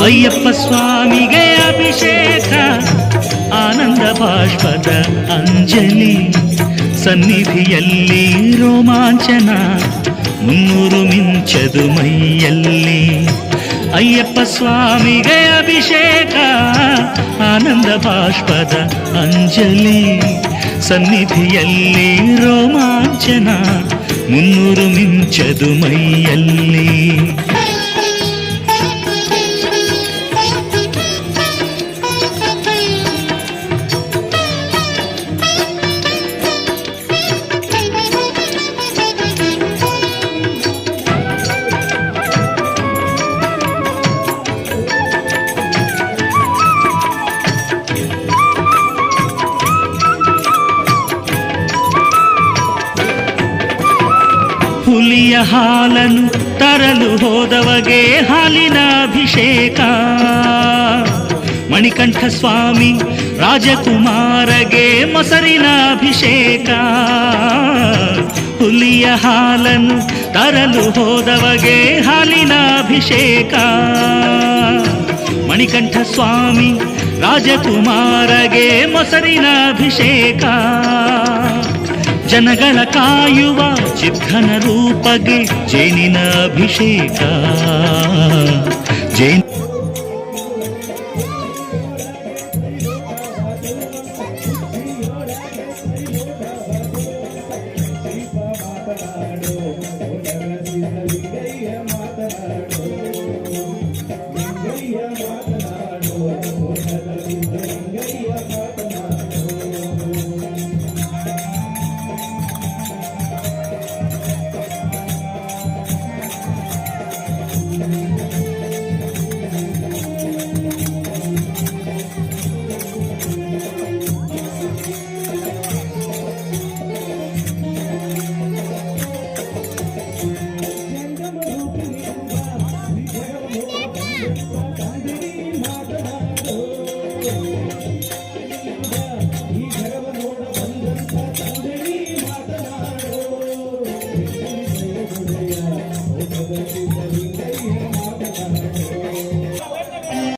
ಅಯ್ಯಪ್ಪ ಸ್ವಾಮಿಗೆ ಅಭಿಷೇಕ ಆನಂದ ಬಾಷ್ಪದ ಅಂಜಲಿ ಸನ್ನಿಧಿಯಲ್ಲಿ ರೋಮಾಂಚನ 300 ಮಿಂಚದು ಮೈಯಲ್ಲಿ ಅಯ್ಯಪ್ಪ ಸ್ವಾಮಿಗೆ ಅಭಿಷೇಕ ಆನಂದ ಬಾಷ್ಪದ ಅಂಜಲಿ ಸನ್ನಿಧಿಯಲ್ಲಿ ರೋಮಾಂಚನ 300 ಮಿಂಚದು ಮೈಯಲ್ಲಿ ಹುಲಿಯ ಹಾಲನ್ನು ತರಲು ಹೋದವಗೆ ಹಾಲಿನ ಅಭಿಷೇಕ ಮಣಿಕಂಠ ಸ್ವಾಮಿ ರಾಜಕುಮಾರಗೆ ಮೊಸರಿನ ಅಭಿಷೇಕ ಹುಲಿಯ ಹಾಲನ್ನು ತರಲು ಹೋದವಗೆ ಹಾಲಿನ ಅಭಿಷೇಕ ಮಣಿಕಂಠ ಸ್ವಾಮಿ ರಾಜಕುಮಾರಗೆ ಮೊಸರಿನ ಅಭಿಷೇಕ ಜನಗಳ ಕಾಯುವ ಚಿಕ್ಕನ ರೂಪಗೆ ಜೇನಿನ ಅಭಿಷೇಕ